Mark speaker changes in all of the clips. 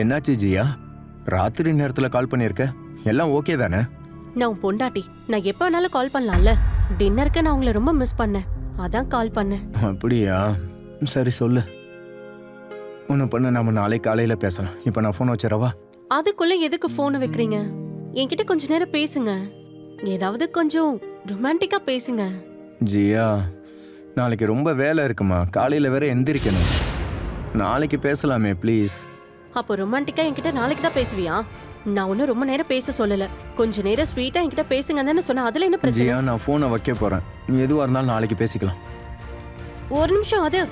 Speaker 1: என்னாச்சு ஜியா? ராத்திரி நேரத்துல கால் பண்ணியிருக்க? எல்லாம் ஓகே தானே?
Speaker 2: நான் உன் பொண்டாட்டி. நான் எப்ப வேணாலும் கால் பண்ணலாம்ல. டின்னருக்கு நான் உங்களை ரொம்ப மிஸ் பண்ணேன், அதான் கால் பண்ணேன்.
Speaker 1: அப்படியா? சரி சொல்லு. ஒன்றும் பண்ண, நம்ம நாளை காலையில பேசலாம். இப்போ நான் ஃபோன் வச்சிடவா?
Speaker 2: அதுக்குள்ள எதுக்கு போனை வைக்கிறீங்க? என்கிட்ட கொஞ்ச நேரம் பேசுங்க. ஏதாவது கொஞ்சம் ரொமான்டிக்கா பேசுங்க.
Speaker 1: ஜியா, நாளைக்கு ரொம்ப வேலை இருக்குமா, காலையில வேற எந்திரிக்கணும். நாளைக்கு பேசலாமே ப்ளீஸ்.
Speaker 2: அப்போ ரொமான்டிக்கா என்கிட்ட நாளைக்கு தான் பேசுவியா? நான் ஒன்னும் ரொம்ப நேரம் பேச சொல்லல. கொஞ்ச நேரம் ஸ்வீட்டா என்கிட்ட பேசுங்க தானே சொன்ன. அதுல என்ன பிரச்சனை?
Speaker 1: ஜியா, நான் ஃபோனை வைக்க போறேன். எதுவா இருந்தாலும் நாளைக்கு பேசிக்கலாம்.
Speaker 2: ஒரு நிமிஷம். அது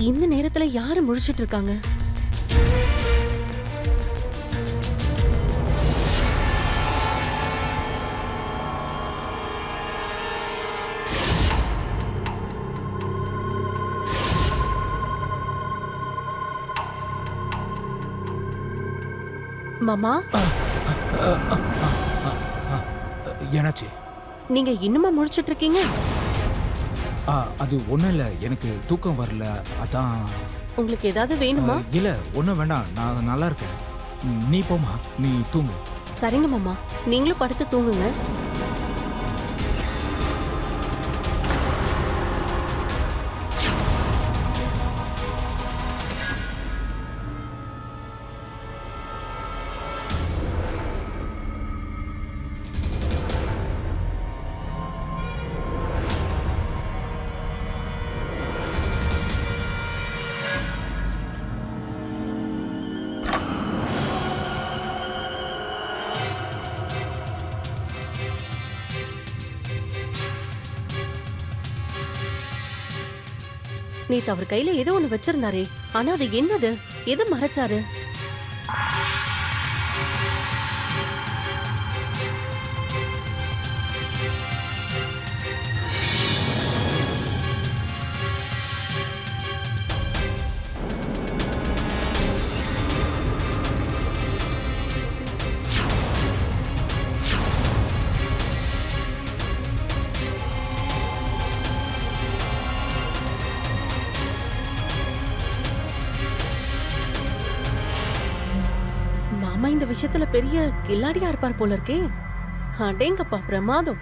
Speaker 2: இந்த நேரத்துல யாரு முழிச்சிட்டு இருக்காங்க? மாமா,
Speaker 3: என்னாச்சு?
Speaker 2: நீங்க இன்னுமா முழிச்சிட்டு இருக்கீங்க?
Speaker 3: அது ஒன்றும் இல்லை, எனக்கு தூக்கம் வரல, அதான்.
Speaker 2: உங்களுக்கு ஏதாவது வேணுமா?
Speaker 3: இல்லை, ஒன்றும் வேண்டாம், நான் நல்லா இருக்கேன். நீ போமா, நீ தூங்கு.
Speaker 2: சரிங்க மாமா, நீங்களும் படுத்து தூங்குங்க. நேத்து அவர் கையில ஏதோ ஒண்ணு வச்சிருந்தாரே, ஆனா அது என்னது? எது மறைச்சாரு? மாமா இந்த விஷயத்துல பெரிய கில்லாடியா இருப்பார் போல இருக்கே. அடேங்கப்பா, பிரமாதம்.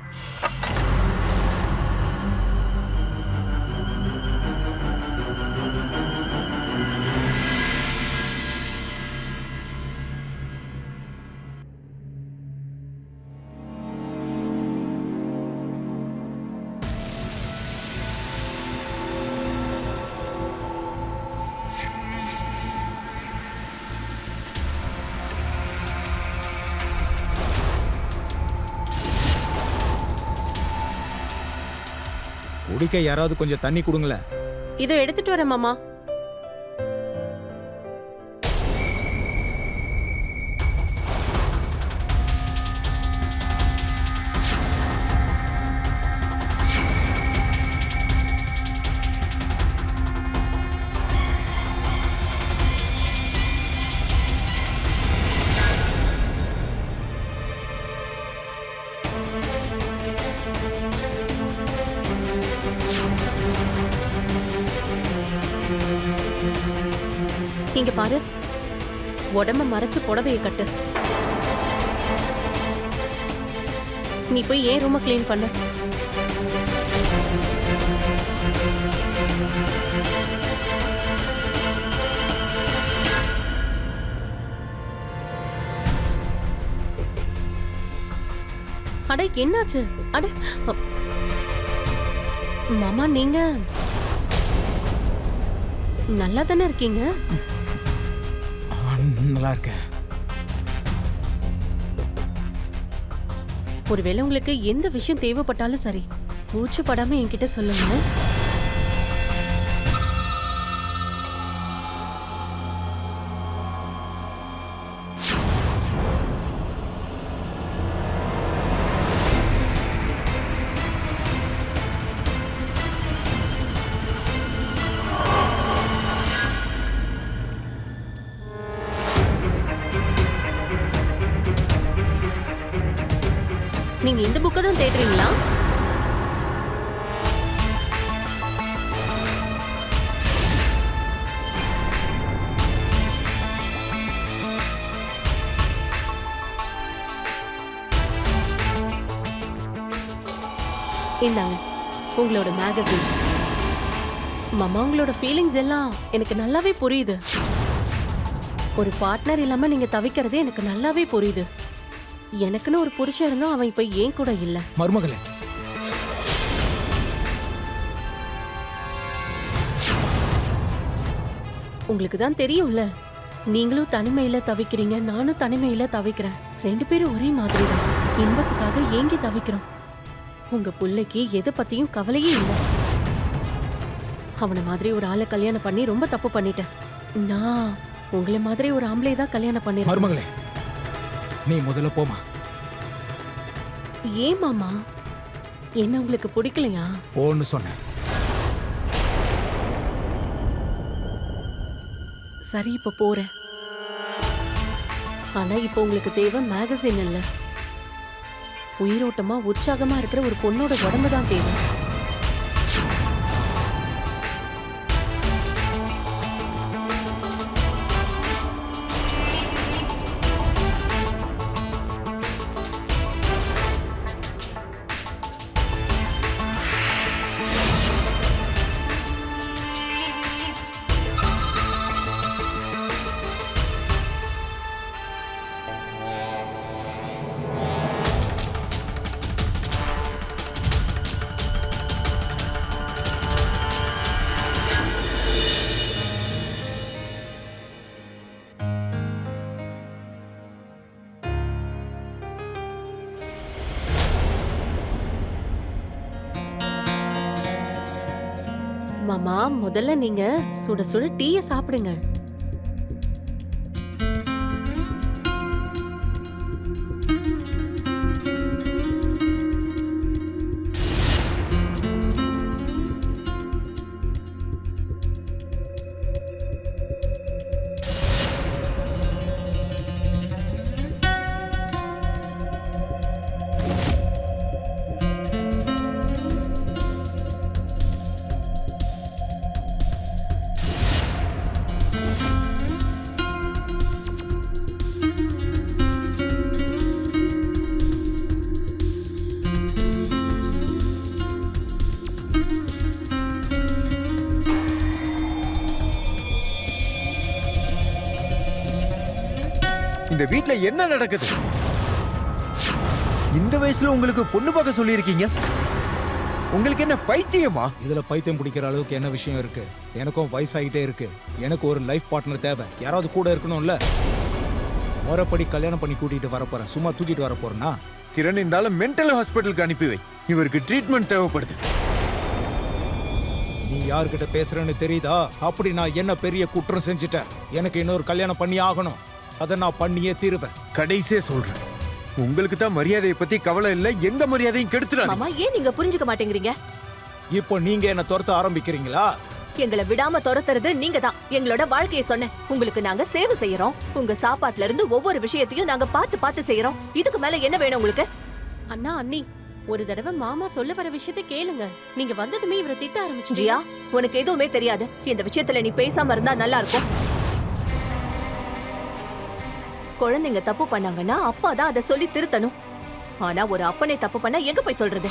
Speaker 3: குடிக்க யாராவது கொஞ்சம் தண்ணி கொடுங்களேன்.
Speaker 2: இதோ எடுத்துட்டு வரேன் மாமா. இங்க பாரு, உடம்ப மறைச்சு புடவைய கட்டு. நீ போய் ஏன் ரூம கிளீன் பண்ண. அட என்னாச்சு? அட மாமா, நீங்க நல்லா தானே இருக்கீங்க?
Speaker 3: நல்லா இருக்கேன்.
Speaker 2: ஒருவேளை உங்களுக்கு எந்த விஷயம் தேவைப்பட்டாலும் சரி, கூச்சப்படாம என்கிட்ட சொல்லுங்க. இந்த புக்கை தான் தேடுறீங்களா? இந்தாங்க உங்களோட மேகசின். மாமா, உங்களோட ஃபீலிங்ஸ் எல்லாம் எனக்கு நல்லாவே புரியுது. ஒரு பார்ட்னர் இல்லாம நீங்க தவிக்கிறதே எனக்கு நல்லாவே புரியுது. எனக்குன்னு ஒரு புருஷன் இருந்தும் அவன் இப்ப ஏன் கூட இல்ல.
Speaker 3: மருமகளே,
Speaker 2: உங்களுக்கு தான் தெரியும்ல, நீங்களும் தனிமையில தவிக்கிறீங்க, நானும் தனிமையில தவிக்கிறேன். 2 பேரும் ஒரே மாதிரி தான் இன்பத்துக்காக ஏங்கி தவிக்கிறோம். உங்க புள்ளைக்கு எதை பத்தியும் கவலையே இல்லை. அவனை மாதிரி ஒரு ஆளை கல்யாணம் பண்ணி ரொம்ப தப்பு பண்ணிட்டேன். நான் உங்களை மாதிரி ஒரு ஆம்பளை தான் கல்யாணம் பண்ணிருக்கேன்.
Speaker 3: மருமகளே, நீ முதல்ல போமா.
Speaker 2: ஏன் மாமா, என்ன உங்களுக்கு பிடிக்கலையா?
Speaker 3: போன்னு சொன்னேன்.
Speaker 2: சரி, இப்ப போறேன். ஆனா இப்ப உங்களுக்கு தேவை மேகசின் இல்ல, உயிரோட்டமா உற்சாகமா இருக்கிற ஒரு பொண்ணோட உடம்பு தான் தேவை. மாமா, முதல்ல நீங்க சுட சுட டீய சாப்பிடுங்க.
Speaker 1: இந்த வீட்ல என்ன நடக்குது? இந்த வயசுல உங்களுக்கு பொண்ணு பார்க்க சொல்லியிருக்கீங்க. உங்களுக்கு என்ன பைத்தியமா?
Speaker 3: இதுல பைத்தியம் பிடிக்கிற அளவுக்கு என்ன விஷயம் இருக்கு? எனக்கும் வயசாகிட்டே இருக்கு. எனக்கு ஒரு லைஃப் பார்ட்னர் தேவை. யாராவது கூட இருக்கணும்ல. முறைப்படி கல்யாணம் பண்ணி கூட்டிட்டு வர போறேன். சும்மா தூக்கிட்டு வர போறேன்னா?
Speaker 1: கிரண், இருந்தாலும் மென்டல் ஹாஸ்பிட்டலுக்கு அனுப்பி வை. இவருக்கு ட்ரீட்மெண்ட் தேவைப்படுது.
Speaker 3: நீ யார்கிட்ட பேசுறேன்னு தெரியுதா? அப்படி நான் என்ன பெரிய குற்றம் செஞ்சுட்டேன்? எனக்கு இன்னொரு கல்யாணம் பண்ணி ஆகணும். அதை நான் பண்ணியே தீருவேன்.
Speaker 1: கடைசியே சொல்றேன், உங்களுக்கு தான் மரியாதையை பத்தி கவலை இல்ல. எங்க மரியாதையும் கெடுத்துறாங்க.
Speaker 4: மாமா, ஏன் நீங்க புரிஞ்சுக்க மாட்டேங்கிறீங்க?
Speaker 3: இப்போ நீங்க என்ன துரத்த ஆரம்பிக்கிறீங்களா?
Speaker 4: எங்களை விடாம துரத்துறது நீங்க தான். எங்களோட வாழ்க்கையை சொன்னேன். உங்களுக்கு நாங்க சேவை செய்யறோம். உங்க சாப்பாட்டுல இருந்து ஒவ்வொரு விஷயத்தையும் நாங்க பார்த்து பார்த்து செய்யறோம். இதுக்கு மேல என்ன வேணும் உங்களுக்கு?
Speaker 2: அண்ணா, அண்ணி, ஒரு தடவை மாமா சொல்ல வர விஷயத்தை கேளுங்க. நீங்க வந்ததுமே இவரை திட்ட ஆரம்பிச்சு.
Speaker 4: ஜியா, உனக்கு எதுவுமே தெரியாது. இந்த விஷயத்துல நீ பேசாம இருந்தா நல்லா இருக்கும். குழந்தைங்க தப்பு பண்ணாங்கன்னா அப்பா தான் அதை சொல்லி திருத்தணும். ஆனா ஒரு அப்பனே தப்பு பண்ணா எங்க போய் சொல்றது?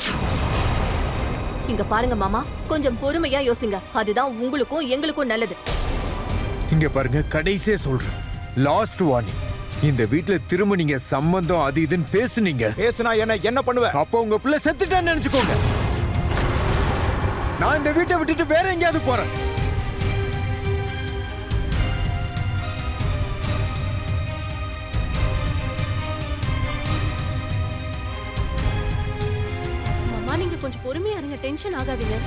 Speaker 4: இங்க பாருங்க மாமா, கொஞ்சம் பொறுமையா யோசிங்க. அதுதான் உங்களுக்கும் எங்களுக்கும் நல்லது.
Speaker 1: இங்க பாருங்க, கடைசியே சொல்றேன், லாஸ்ட் வார்னிங். இந்த வீட்ல திரும்ப நீங்க சம்பந்தம் அது இதுன்னு பேசுனீங்க,
Speaker 3: பேசுனா என்ன பண்ணுவேன்?
Speaker 1: அப்போ உங்க பிள்ளை செத்துட்டான்னு நினைச்சுக்கோங்க. நான் இந்த வீட்டை விட்டுட்டு வேற எங்கேயாவது போறேன்.
Speaker 2: மாமா, நீங்க கொஞ்சம் பொறுமையா இருங்க, டென்ஷன் ஆகாதீங்க.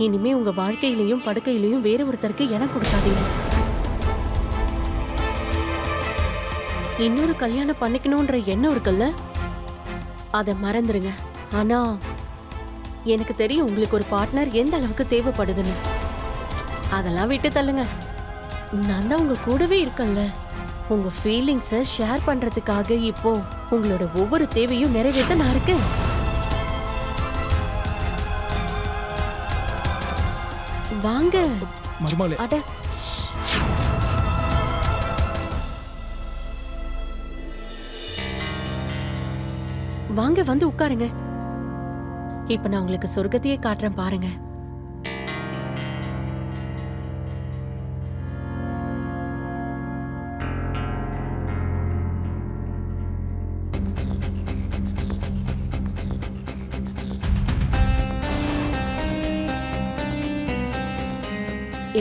Speaker 2: இனிமே உங்க வாழ்க்கையிலையும் படுக்கையிலையும் வேற ஒருத்தருக்கு இடம் கொடுக்காதீங்க. இன்னொரு கல்யாணம் பண்ணிக்கணும்ன்ற எண்ணம் இருக்குல்ல, அத மறந்துருங்க. ஆனா எனக்கு தெரியும் உங்களுக்கு ஒரு பார்ட்னர் எந்த அளவுக்கு தேவைப்படுதுன்னு. அதெல்லாம் விட்டு தள்ளுங்க. நான் தான் உங்க கூடவே இருக்கேன்ல. உங்க ஃபீலிங்ஸை ஷேர் பண்றதுக்காக இப்போ உங்களோட ஒவ்வொரு தேவையும் நிறைவேற்ற நான் இருக்கேன். வாங்க.
Speaker 3: மருமகளே,
Speaker 2: அட வாங்க, வந்து உட்காருங்க. இப்ப நான் உங்களுக்கு சொர்க்கத்தையே காட்டுறேன் பாருங்க.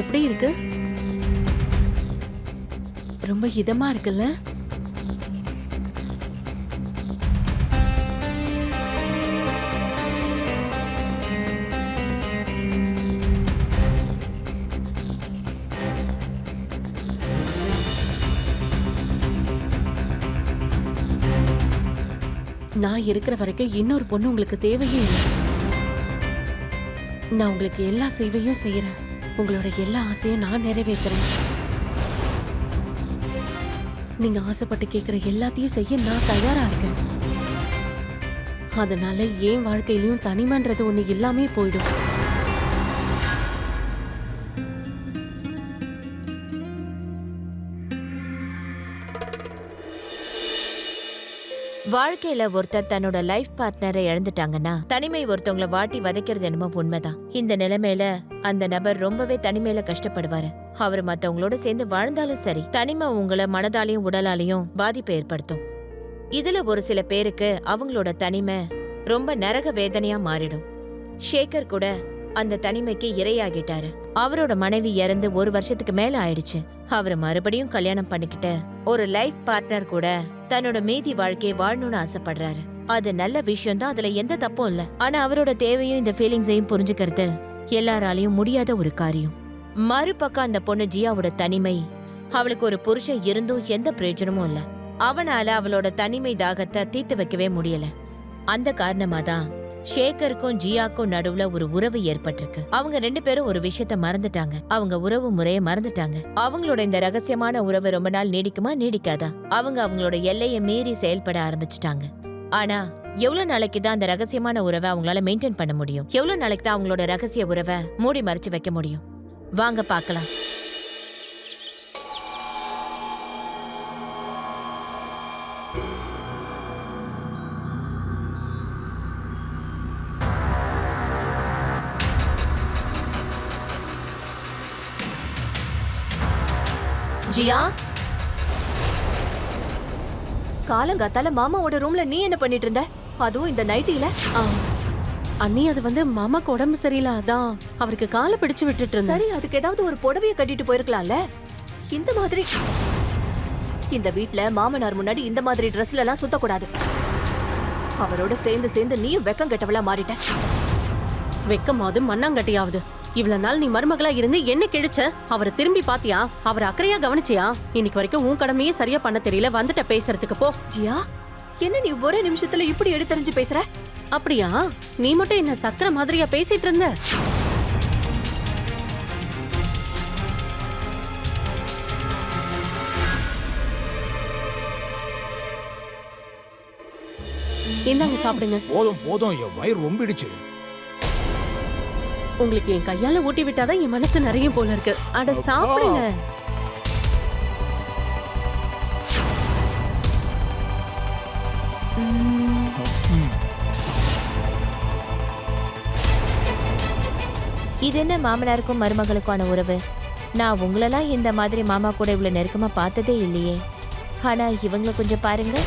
Speaker 2: எப்படி இருக்கு? ரொம்ப இதமா இருக்குல்ல? நான் இருக்கிற வரைக்கும் இன்னொரு பொண்ணு உங்களுக்கு தேவையே இல்லை. நான் உங்களுக்கு எல்லா சேவையும் செய்யறேன். உங்களோட எல்லா ஆசையும் நான் நிறைவேற்றுறேன். நீங்க ஆசைப்பட்டு கேட்கிற எல்லாத்தையும் செய்ய நான் தயாரா இருக்கேன். அதனால என் வாழ்க்கையிலயும் தனிமன்றது ஒண்ணு இல்லாமே போயிடும்.
Speaker 5: வாழ்க்கையில ஒருத்தர் தன்னோட லைஃப் பார்ட்னரை இழந்துட்டாங்கன்னா தனிமை ஒருத்தவங்கள வாட்டி வதைக்கிறது என்னமோ உண்மைதான். இந்த நிலைமையில அந்த நபர் ரொம்பவே தனிமையில கஷ்டப்படுவாரு. அவர் மத்தவங்களோட சேர்ந்து வாழ்ந்தாலும் சரி, தனிமை உங்களை மனதாலையும் உடலாலையும் பாதிப்பை ஏற்படுத்தும். இதுல ஒரு சில பேருக்கு அவங்களோட தனிமை ரொம்ப நரக வேதனையா மாறிடும். ஷேகர் கூட அந்த தனிமைக்கு இரையாகிட்டாரு. அவரோட மனைவி இறந்து 1 வருஷத்துக்கு மேல ஆயிடுச்சு. அவரை மறுபடியும் கல்யாணம் பண்ணிக்கிட்டு ஒரு லைஃப் பார்ட்னர் கூட தன்னோட மீதி வாழ்க்கையை வாழணும்னு ஆசைப்படுறாரு. அது நல்ல விஷயம் தான், அதுல எந்த தப்பும் இல்ல. ஆனா அவரோட தேவையும் இந்த ஃபீலிங்ஸையும் புரிஞ்சுக்கிறது எல்லாராலையும் முடியாத ஒரு காரியம். மறுபக்கம் அந்த பொண்ணு ஜியாவோட தனிமை, அவளுக்கு ஒரு புருஷன் இருந்தும் எந்த பிரயோஜனமும் இல்ல. அவனால அவளோட தனிமை தாகத்தை தீர்த்து வைக்கவே முடியல. அந்த காரணமா தான் ஷேகருக்கும் ஜியாக்கும் நடுவுல ஒரு உறவு ஏற்பட்டிருக்கு. அவங்க 2 பேரும் ஒரு விஷயத்த மறந்துட்டாங்க. அவங்க உறவு முறைய மறந்துட்டாங்க. அவங்களோட இந்த ரகசியமான உறவு ரொம்ப நாள் நீடிக்குமா நீடிக்காதா? அவங்களோட எல்லையை மீறி செயல்பட ஆரம்பிச்சுட்டாங்க. ஆனா எவ்வளவு நாளைக்கு தான் அந்த ரகசியமான உறவை அவங்களால மெயின்டைன் பண்ண முடியும்? எவ்வளவு நாளைக்கு தான் அவங்களோட ரகசிய உறவை மூடி மறைச்சு வைக்க முடியும்? வாங்க பார்க்கலாம்.
Speaker 4: ஜியா, காலங்காத்தால மாமாவோட ரூம்ல நீ என்ன பண்ணிட்டு இருந்த? அதுவும் இந்த நைட்டில?
Speaker 2: அண்ணி, அது வந்து மாமாக்கு உடம்பு சரியில்லை, அதான் அவருக்கு காலை பிடிச்சு விட்டுட்டு இருந்தேன்.
Speaker 4: சரி, அதுக்கு ஏதாவது ஒரு புடவைய கட்டிட்டு போயிருக்கலாம்ல. இந்த மாதிரி இந்த வீட்ல மாமனார் முன்னாடி இந்த மாதிரி ட்ரெஸ்ல எல்லாம் சுத்தக்கூடாது. அவரோட சேர்ந்து சேர்ந்து நீயும் வெக்கம் கெட்டவளா மாறிட்ட.
Speaker 2: வெக்கமாவது மண்ணாங்கட்டியாவது. இவ்வளவு நாள் நீ மருமகளா இருந்து என்ன கிழிச்ச? அவரை திரும்பி பாத்தியா? அவர் அக்கறையா கவனிச்சியா? இன்னைக்கு வரைக்கும் உன் கடமையே சரியா பண்ண தெரியல. வந்துட்ட பேசுறதுக்கு போ.
Speaker 4: ஜியா, என்ன நீ ஒரே நிமிஷத்துல இப்படி எடுத்தறிஞ்சு பேசுற?
Speaker 2: அப்படியா? நீ மட்டும் என்ன சக்கரை மாதிரியா பேசிட்டு இருந்த? இந்தாங்க சாப்பிடுங்க.
Speaker 3: போதும் போதும், என் வயிறு ரொம்பிடுச்சு.
Speaker 2: உங்களுக்கு என் கையால ஊட்டி விட்டாதான் என் மனசு நிறைய போல இருக்கு. அட சாப்பிடுங்க.
Speaker 5: இது என்ன மாமனாருக்கும் மருமகளுக்கான உறவு? நான் உங்களெல்லாம் இந்த மாதிரி மாமா கூட இவ்வளவு நெருக்கமா பார்த்ததே இல்லையே. ஆனா இவங்களை கொஞ்சம் பாருங்க.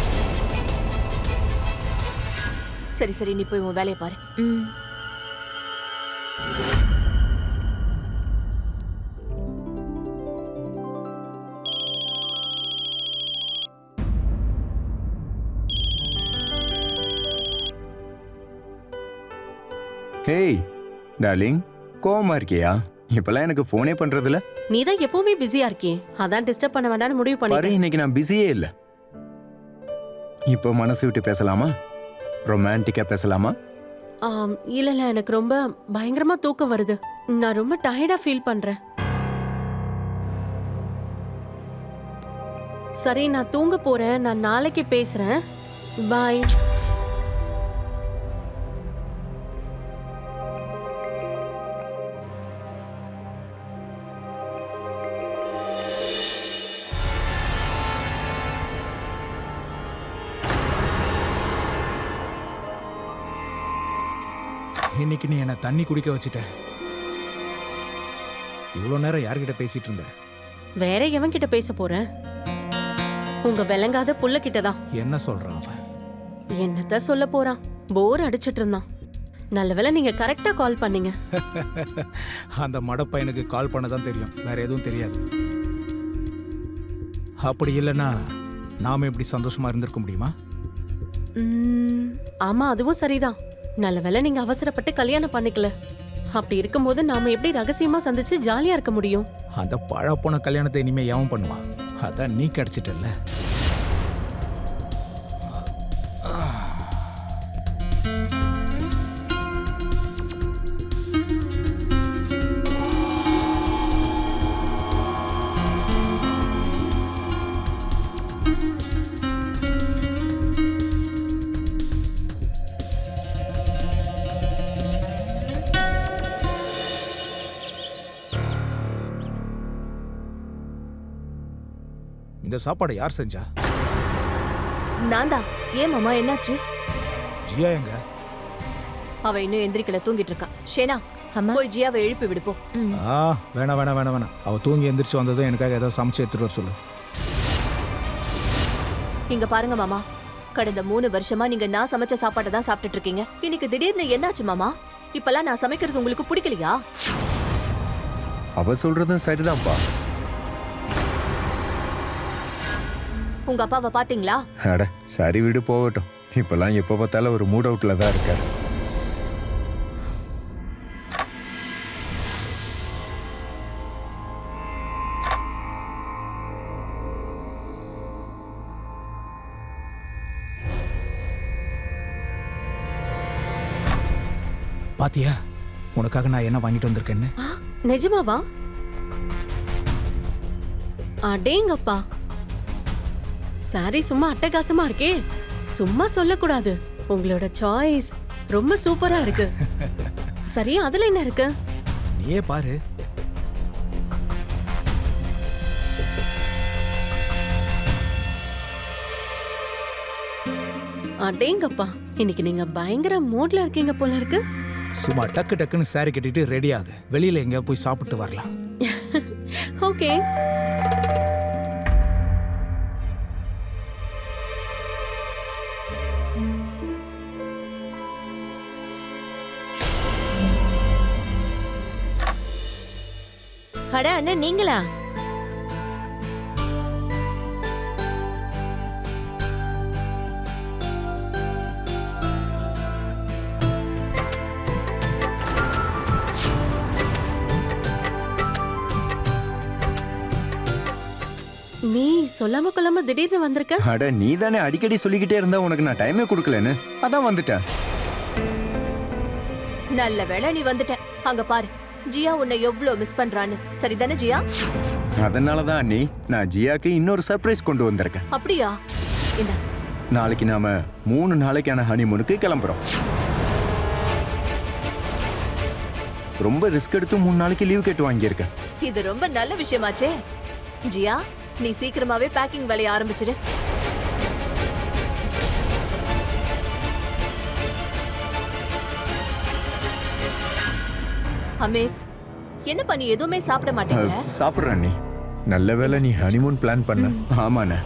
Speaker 4: சரி சரி, நீ போய் உன் வேலையை பாரு.
Speaker 1: ஹேய் டார்லிங்,
Speaker 6: கோவமா இருக்கியா? இப்பெல்லாம் எனக்கு ஃபோனே பண்றதில்ல.
Speaker 2: நீ தான் எப்பவுமே பிஸியா இருக்கியே, அதான் டிஸ்டர்ப் பண்ண வேண்டாம்னு முடிவு
Speaker 6: பாரு,
Speaker 2: பண்ணிட்டேன்.
Speaker 6: இன்னைக்கு நான் பிஸியே இல்ல. இப்போ மனசு விட்டு பேசலாமா? ரொமான்டிக்கா பேசலாமா?
Speaker 2: இல்ல எனக்கு ரொம்ப பயங்கரமா தூக்கம் வருது. நான் ரொம்ப டயர்டா ஃபீல் பண்றேன். சரி, நான் தூங்க போறேன். நான் நாளைக்கு பேசுறேன். பாய்.
Speaker 3: இன்னைக்கு நீ என்ன தண்ணி குடிக்க வச்சுட்ட. இவ்வளோ நேரம் யார்கிட்ட பேசிட்டு இருந்த?
Speaker 2: வேற எவன் கிட்ட பேச போறேன்? உங்க விளங்காத புள்ள கிட்டதான்.
Speaker 3: என்ன சொல்றான் அவன்?
Speaker 2: என்னத்த சொல்ல போறான்? போர் அடிச்சிட்டு இருந்தான். நல்ல வேளை நீங்க கரெக்டா கால் பண்ணீங்க.
Speaker 3: அந்த மடப்பையனுக்கு கால் பண்ண தான் தெரியும், வேற எதுவும் தெரியாது. அப்படி இல்லைன்னா நாம எப்படி சந்தோஷமா இருந்திருக்க முடியுமா?
Speaker 2: ஆமா, அதுவும் சரிதான். நல்ல வேளை நீங்க அவசரப்பட்டு கல்யாணம் பண்ணிக்கல. அப்படி இருக்கும்போது நாம எப்படி ரகசியமா சந்திச்சு ஜாலியா இருக்க முடியும்?
Speaker 3: அந்த பழப்போன கல்யாணத்தை இனிமே எவன் பண்ணுவான்? அதான் நீ கிடைச்சிட்டல்ல. இந்த சாப்பாடை யார் செஞ்சா?
Speaker 4: நான் தான். ஏன் மாமா, என்னாச்சு?
Speaker 3: ஜியா எங்க?
Speaker 4: அவ இன்னும் எந்திரிக்கல, தூங்கிட்டு இருக்கா. ஷேனா,
Speaker 5: அம்மா.
Speaker 4: போய் ஜியாவை எழுப்பி விடுப்போம்.
Speaker 3: வேணாம் வேணாம் வேணாம் வேணாம். அவ தூங்கி எந்திரிச்சு வந்ததும் எனக்காக ஏதாவது சமைச்சு எடுத்துட்டு வர சொல்லு.
Speaker 4: இங்க பாருங்க மாமா, கடந்த 3 வருஷமா நீங்க நான் சமைச்ச சாப்பாட்டை தான் சாப்பிட்டுட்டு இருக்கீங்க. இன்னைக்கு திடீர்னு என்னாச்சு மாமா? இப்பெல்லாம் நான் சமைக்கிறது உங்களுக்கு பிடிக்கலையா?
Speaker 6: அவ சொல்றதும் சரிதான்ப்பா.
Speaker 4: உங்க அப்பாவை பாத்தீங்களா?
Speaker 1: அட சரி, விடு போகட்டும். இப்பெல்லாம் எப்போ பார்த்தாலும் ஒரு மூட் அவுட்ல தான் இருக்காரு.
Speaker 3: பாத்தியா உனக்காக நான் என்ன வாங்கிட்டு வந்திருக்கேன்னு?
Speaker 2: நிஜமாவா? அடேங்கப்பா, சாரி சும்மா அட்டகாசமா இருக்கே. சும்மா சொல்லக்கூடாது. உங்களோட சாய்ஸ் ரொம்ப சூப்பரா இருக்கு. சரி, அதுல என்ன இருக்கு?
Speaker 3: நீயே பாரு.
Speaker 2: அடேங்கப்பா, இன்னைக்கு நீங்க பயங்கர மூட்ல இருக்கீங்க போல இருக்கு.
Speaker 3: சும்மா டக்கு டக்குன்னு சாரி கட்டிட்டு ரெடி ஆகு. வெளியில எங்க போய் சாப்பிட்டு வரலாம்.
Speaker 2: ஓகே.
Speaker 5: அட அண்ணா, நீங்களா?
Speaker 2: நீ சொல்லாம கொள்ளாம திடீர்னு வந்திருக்க.
Speaker 6: அட நீ தானே அடிக்கடி சொல்லிக்கிட்டே இருந்தா உனக்கு நான் டைமே கொடுக்கலன்னு, அதான் வந்துட்டேன்.
Speaker 4: நல்ல வேளை நீ வந்துட்ட. அங்க பாரு, ஜியா உன்னை எவ்வளவு மிஸ் பண்றான்னு. சரிதானே ஜியா?
Speaker 6: அதனாலதான் அண்ணி நான் ஜியாக்கு இன்னொரு சர்ப்ரைஸ் கொண்டு வந்திருக்கேன்.
Speaker 4: அப்படியா? இந்த
Speaker 6: நாளைக்கு நாம 3 நாளைக்கான ஹனிமூனுக்கு கிளம்புறோம். ரொம்ப ரிஸ்க் எடுத்து 3 நாளைக்கு லீவ் கேட்டு வாங்கியிருக்கேன்.
Speaker 4: இது ரொம்ப நல்ல விஷயமாச்சே. ஜியா, நீ சீக்கிரமாவே பேக்கிங் வேலையை ஆரம்பிச்சிடு. அமித், என்னப்பா நீ எதுவுமே சாப்பிட மாட்டேங்கிற?
Speaker 6: சாப்பிட்றேன் அண்ணி. நல்ல வேளை நீ ஹனிமூன் பிளான் பண்ண. ஆமாண்ணே.